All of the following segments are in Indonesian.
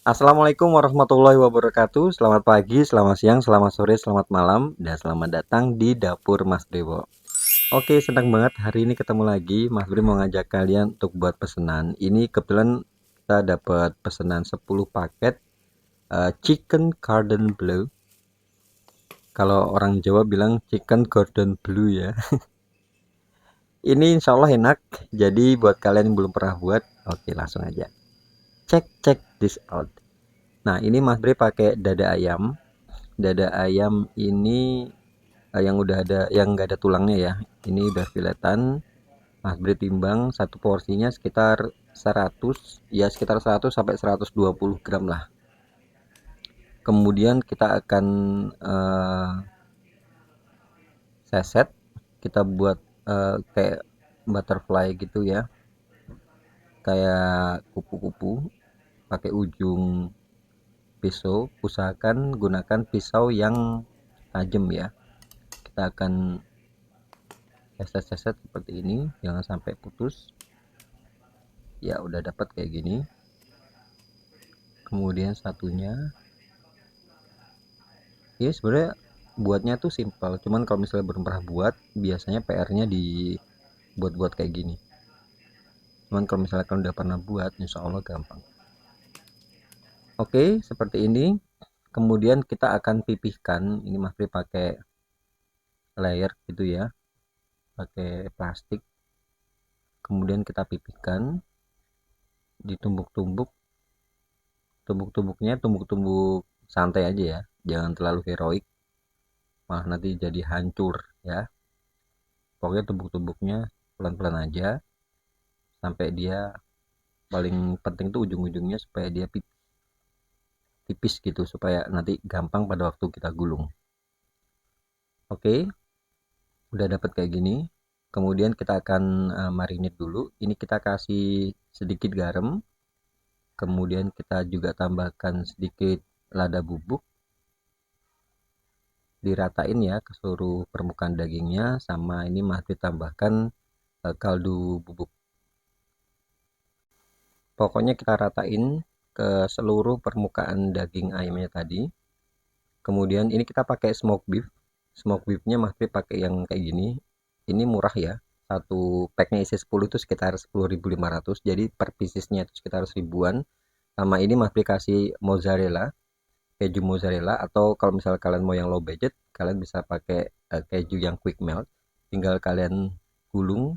Assalamualaikum warahmatullahi wabarakatuh. Selamat pagi, selamat siang, selamat sore, selamat malam, dan selamat datang di dapur Mas Dewo. Oke, senang banget hari ini ketemu lagi. Mas Bri mau ngajak kalian untuk buat pesanan. Ini kebetulan kita dapat pesanan 10 paket chicken cordon bleu. Kalau orang Jawa bilang chicken cordon bleu ya. Ini insya Allah enak. Jadi buat kalian yang belum pernah buat, oke langsung aja. Check this out. Nah, ini Mas Bri pakai dada ayam. Dada ayam ini yang udah ada, yang nggak ada tulangnya ya. Ini udah filetan. Mas Bri timbang satu porsinya sekitar 100, ya sekitar 100 sampai 120 gram lah. Kemudian kita akan seset, kita buat kayak butterfly gitu ya, kayak kupu-kupu pakai ujung pisau. Usahakan gunakan pisau yang tajam ya. Kita akan seset-seset seperti ini, jangan sampai putus. Ya udah dapat kayak gini. Kemudian satunya, ya sebenarnya buatnya tuh simpel, cuman kalau misalnya belum pernah buat, biasanya PR-nya di buat-buat kayak gini. Cuman kalau misalnya kalian udah pernah buat, insya Allah gampang. Oke, seperti ini. Kemudian kita akan pipihkan. Ini Mas Pri pakai layer gitu ya, pakai plastik. Kemudian kita pipihkan, ditumbuk-tumbuk. Tumbuk-tumbuknya tumbuk-tumbuk santai aja ya, jangan terlalu heroik, malah nanti jadi hancur ya. Pokoknya tumbuk-tumbuknya pelan-pelan aja sampai dia, paling penting tuh ujung-ujungnya supaya dia tipis gitu, supaya nanti gampang pada waktu kita gulung. Oke, udah dapat kayak gini. Kemudian kita akan marinate dulu. Ini kita kasih sedikit garam, kemudian kita juga tambahkan sedikit lada bubuk, diratain ya ke seluruh permukaan dagingnya. Sama ini masih tambahkan kaldu bubuk. Pokoknya kita ratain ke seluruh permukaan daging ayamnya tadi. Kemudian ini kita pakai smoke beef. Smoke beefnya masih pakai yang kayak gini. Ini murah ya. Satu packnya isi 10 itu sekitar 10.500. Jadi per piecesnya itu sekitar 1000-an. Sama ini masih kasih mozzarella, keju mozzarella. Atau kalau misalnya kalian mau yang low budget, kalian bisa pakai keju yang quick melt. Tinggal kalian gulung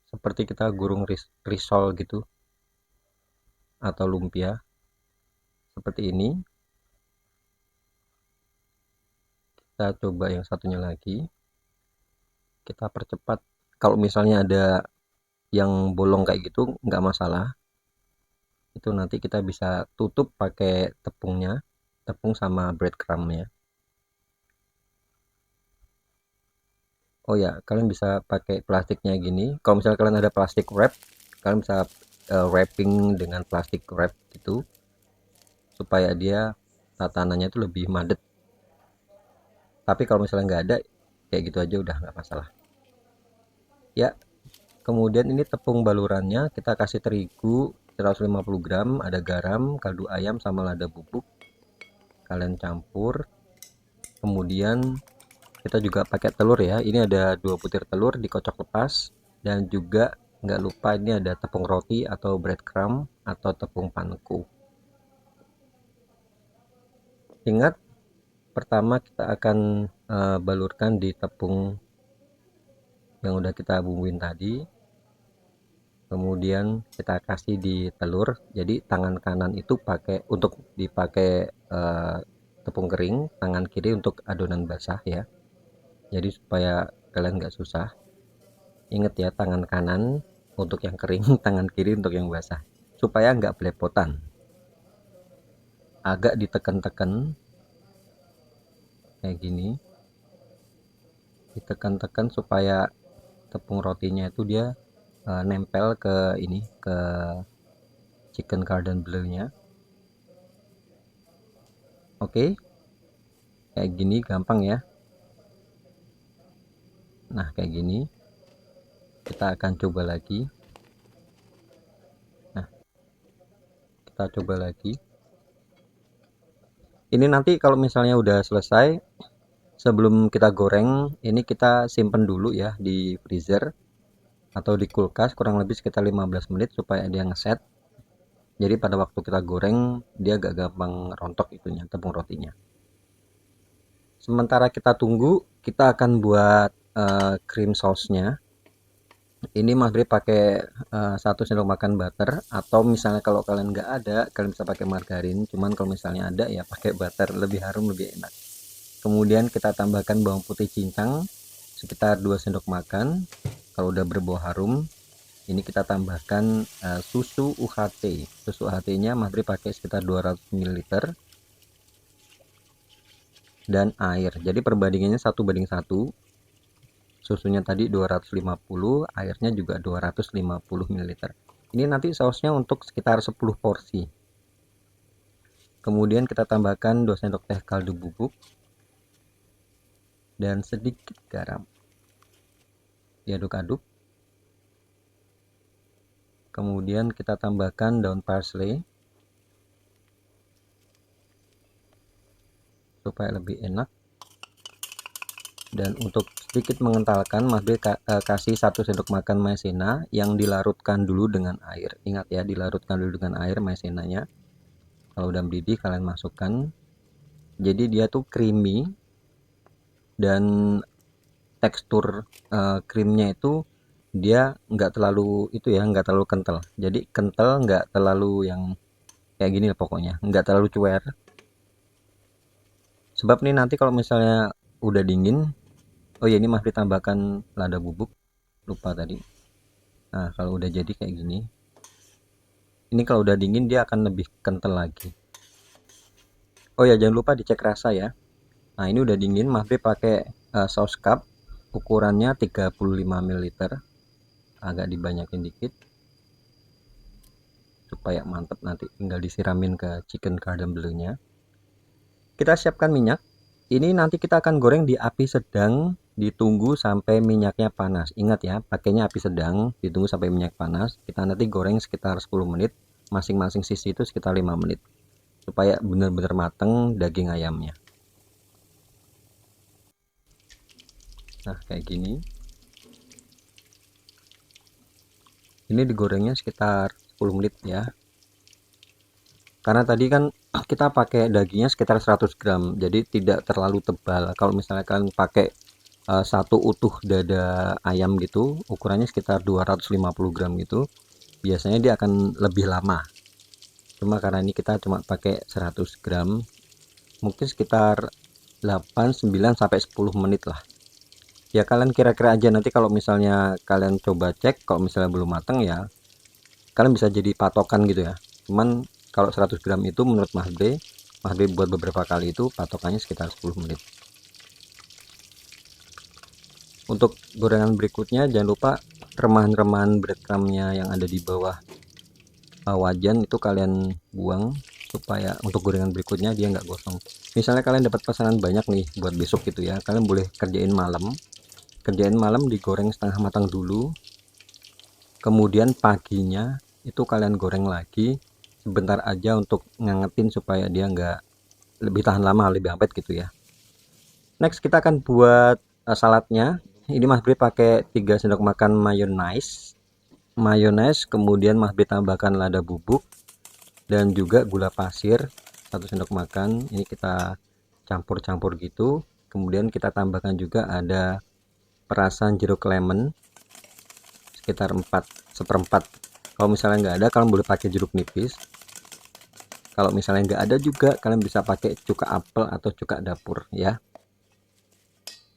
seperti kita gulung risol gitu, atau lumpia seperti ini. Kita coba yang satunya lagi, kita percepat. Kalau misalnya ada yang bolong kayak gitu nggak masalah, itu nanti kita bisa tutup pakai tepungnya, tepung sama breadcrumbnya. Oh ya, kalian bisa pakai plastiknya gini. Kalau misalnya kalian ada plastik wrap, kalian bisa wrapping dengan plastik wrap gitu, supaya dia tatanannya itu lebih madet. Tapi kalau misalnya nggak ada, kayak gitu aja udah nggak masalah ya. Kemudian ini tepung balurannya, kita kasih terigu 150 gram, ada garam, kaldu ayam, sama lada bubuk. Kalian campur. Kemudian kita juga pakai telur ya. Ini ada 2 butir telur dikocok lepas. Dan juga nggak lupa ini ada tepung roti atau breadcrumb atau tepung panko. Ingat, pertama kita akan balurkan di tepung yang udah kita bumbuin tadi. Kemudian kita kasih di telur. Jadi tangan kanan itu pakai untuk dipakai tepung kering, tangan kiri untuk adonan basah ya. Jadi supaya kalian nggak susah, inget ya, tangan kanan untuk yang kering, tangan kiri untuk yang basah, supaya nggak belepotan. Agak ditekan-tekan kayak gini, ditekan-tekan supaya tepung rotinya itu dia nempel ke ini, ke chicken cordon bleu nya. Oke, kayak gini gampang ya. Nah kayak gini, kita akan coba lagi. Nah, kita coba lagi. Ini nanti kalau misalnya udah selesai, sebelum kita goreng, ini kita simpen dulu ya di freezer atau di kulkas kurang lebih sekitar 15 menit supaya dia ngeset. Jadi pada waktu kita goreng, dia agak gampang rontok itunya, tepung rotinya. Sementara kita tunggu, kita akan buat cream sauce-nya. Ini Mas Bri pakai 1 sendok makan butter, atau misalnya kalau kalian nggak ada, kalian bisa pakai margarin. Cuman kalau misalnya ada ya pakai butter, lebih harum, lebih enak. Kemudian kita tambahkan bawang putih cincang sekitar 2 sendok makan. Kalau udah berbau harum, ini kita tambahkan susu UHT. Susu UHT-nya Mas Bri pakai sekitar 200 ml dan air. Jadi perbandingannya 1:1. Susunya tadi 250, airnya juga 250 ml. Ini nanti sausnya untuk sekitar 10 porsi. Kemudian kita tambahkan 2 sendok teh kaldu bubuk dan sedikit garam. Diaduk-aduk. Kemudian kita tambahkan daun parsley supaya lebih enak. Dan untuk sedikit mengentalkan, Mas Bri kasih 1 sendok makan maizena yang dilarutkan dulu dengan air. Ingat ya, dilarutkan dulu dengan air maizenanya. Kalau udah mendidih kalian masukkan. Jadi dia tuh creamy dan tekstur krimnya itu dia nggak terlalu itu ya, nggak terlalu kental. Jadi kental, nggak terlalu yang kayak gini lah pokoknya, nggak terlalu cuer. Sebab nih nanti kalau misalnya udah dingin, oh ya ini Mas ditambahkan lada bubuk, lupa tadi. Nah kalau udah jadi kayak gini, ini kalau udah dingin dia akan lebih kental lagi. Oh ya jangan lupa dicek rasa ya. Nah ini udah dingin, Mas pakai saus cup, ukurannya 35 ml, agak dibanyakin dikit supaya mantep, nanti tinggal disiramin ke chicken cordon bleu-nya. Kita siapkan minyak. Ini nanti kita akan goreng di api sedang, ditunggu sampai minyaknya panas. Ingat ya, pakainya api sedang, ditunggu sampai minyak panas. Kita nanti goreng sekitar 10 menit, masing-masing sisi itu sekitar 5 menit. Supaya benar-benar mateng daging ayamnya. Nah, kayak gini. Ini digorengnya sekitar 10 menit ya. Karena tadi kan kita pakai dagingnya sekitar 100 gram, jadi tidak terlalu tebal. Kalau misalnya kalian pakai satu utuh dada ayam gitu, ukurannya sekitar 250 gram gitu, biasanya dia akan lebih lama. Cuma karena ini kita cuma pakai 100 gram, mungkin sekitar 8, 9 sampai 10 menit lah. Ya kalian kira-kira aja, nanti kalau misalnya kalian coba cek, kalau misalnya belum matang ya kalian bisa jadi patokan gitu ya. Cuman kalau 100 gram itu menurut Mas B buat beberapa kali itu patokannya sekitar 10 menit. Untuk gorengan berikutnya jangan lupa remahan-remahan breadcrumbnya yang ada di bawah wajan itu kalian buang, supaya untuk gorengan berikutnya dia nggak gosong. Misalnya kalian dapat pesanan banyak nih buat besok gitu ya, kalian boleh kerjain malam digoreng setengah matang dulu, kemudian paginya itu kalian goreng lagi sebentar aja untuk ngangetin supaya dia nggak lebih tahan lama, lebih awet gitu ya. Next kita akan buat saladnya. Ini Mas Bri pakai 3 sendok makan mayonnaise, kemudian Mas Bri tambahkan lada bubuk dan juga gula pasir 1 sendok makan. Ini kita campur-campur gitu. Kemudian kita tambahkan juga ada perasan jeruk lemon sekitar 1/4. Kalau misalnya nggak ada, kalian boleh pakai jeruk nipis. Kalau misalnya nggak ada juga, kalian bisa pakai cuka apel atau cuka dapur ya.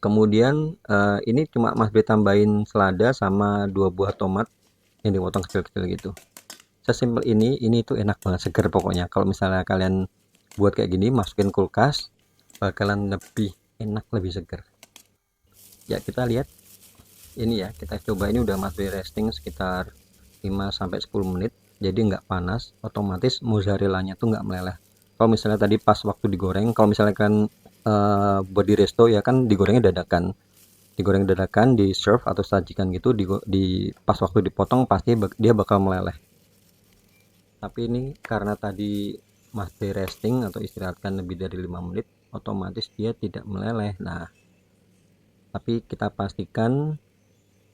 Kemudian ini cuma Mas B tambahin selada sama 2 buah tomat yang dipotong kecil-kecil gitu. Sesimpel ini tuh enak banget, seger pokoknya. Kalau misalnya kalian buat kayak gini, masukin kulkas, bakalan lebih enak, lebih seger. Ya kita lihat. Ini ya, kita coba, ini udah Mas B resting sekitar 5-10 menit, jadi nggak panas, otomatis mozzarellanya tuh nggak meleleh. Kalau misalnya tadi pas waktu digoreng, kalau misalnya kan buat di resto ya kan digoreng dadakan, di serve atau sajikan gitu, di pas waktu dipotong pasti dia bakal meleleh. Tapi ini karena tadi Mas B resting atau istirahatkan lebih dari 5 menit, otomatis dia tidak meleleh. Nah, tapi kita pastikan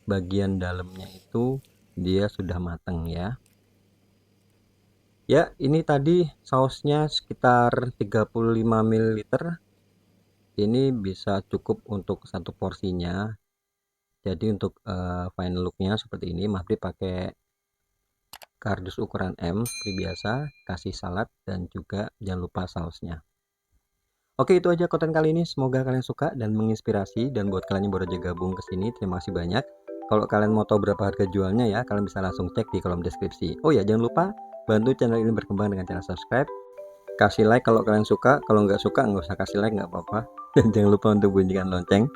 bagian dalamnya itu dia sudah matang ya. Ya, ini tadi sausnya sekitar 35 ml. Ini bisa cukup untuk satu porsinya. Jadi untuk final looknya seperti ini, Mas Bri pakai kardus ukuran M seperti biasa, kasih salad dan juga jangan lupa sausnya. Oke, itu aja konten kali ini. Semoga kalian suka dan menginspirasi. Dan buat kalian yang baru aja gabung ke sini, terima kasih banyak. Kalau kalian mau tahu berapa harga jualnya ya, kalian bisa langsung cek di kolom deskripsi. Oh ya, jangan lupa bantu channel ini berkembang dengan cara subscribe, kasih like kalau kalian suka. Kalau nggak suka nggak usah kasih like, nggak apa-apa. Dan jangan lupa untuk bunyikan lonceng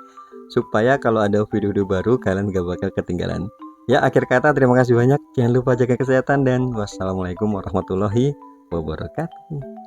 supaya kalau ada video-video baru kalian gak bakal ketinggalan. Ya, akhir kata terima kasih banyak. Jangan lupa jaga kesehatan dan wassalamualaikum warahmatullahi wabarakatuh.